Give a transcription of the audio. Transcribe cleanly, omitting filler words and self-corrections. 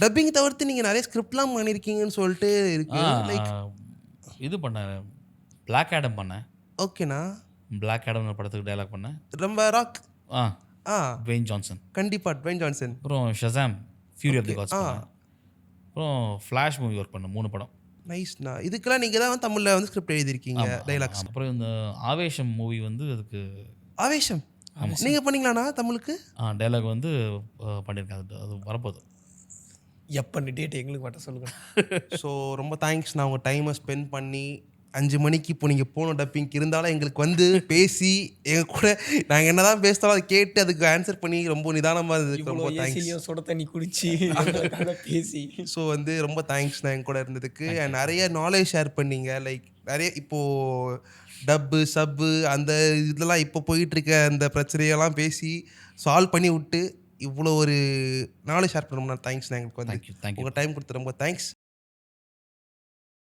Dubbing தவிர்த்து நீங்க நெறைய ஸ்கிரிப்ட்லாம் பண்ணியிருக்கீங்கன்னு சொல்லிட்டு ஆ இருக்கு. லைக் இது பண்ணேன். பிளாக் ஆடம் பண்ணேன். ஓகேண்ணா. பிளாக் ஆடம்னு படத்துக்கு டயலாக் பண்ணேன். ரொம்ப ராக். ஆ ஆ ட்வேன் ஜான்சன். கண்டிப்பா. Dwayne Johnson. அப்புறம் Shazam Fury of the okay. Gods பண்ணேன். அப்புறம் ஃப்ளாஷ் மூவி ஒர்க் பண்ணேன் 3 படம். நைஸ்ண்ணா. இதுக்கெல்லாம் நீங்க தான் தமிழ்ல ஸ்கிரிப்ட் எழுதியிருக்கீங்க ஆமா, ஆமா, டயலாக்ஸ். ஆமா. அப்புறம் இந்த ஆவேஷம் மூவி வந்து அதுக்கு ஆவேஷம். ஆமா. நீங்க பண்ணீங்களாண்ணா தமிழுக்கு? டயலாக் வந்து பண்ணியிருக்கேன். அது வரப்போகுது. எப்பன்னு டேட் எங்களுக்கு மட்டும் சொல்லுங்க. ஸோ ரொம்ப தேங்க்ஸ்ண்ணா உங்க டைமை ஸ்பெண்ட் பண்ணி 5 மணிக்கு இப்போ நீங்கள் போகணும் டப்பிங்க்கு இருந்தாலும் எங்களுக்கு வந்து பேசி எங்கள் கூட நாங்கள் என்ன தான் பேசினாலும் அதை கேட்டு அதுக்கு ஆன்சர் பண்ணி ரொம்ப நிதானமாக இருந்ததுக்கு இவ்வளோ ரொம்ப தேங்க்ஸ். ஏசிலையும் சுட தண்ணி குடிச்சு எங்களுக்காக பேசி ஸோ வந்து ரொம்ப தேங்க்ஸ்ண்ணா என் கூட இருந்ததுக்கு. நிறைய நாலேஜ் ஷேர் பண்ணீங்க. லைக் நிறைய இப்போது டப்பு சப்பு அந்த இதெல்லாம் இப்போ போயிட்டுருக்க அந்த பிரச்சனையெல்லாம் பேசி சால்வ் பண்ணி விட்டு இவ்வளோ ஒரு நாலேஜ் ஷேர் பண்ணோம்னா தேங்க்ஸ்ண்ணா எங்களுக்கு வந்து தேங்க்யூ. உங்கள் டைம் கொடுத்து ரொம்ப தேங்க்ஸ்.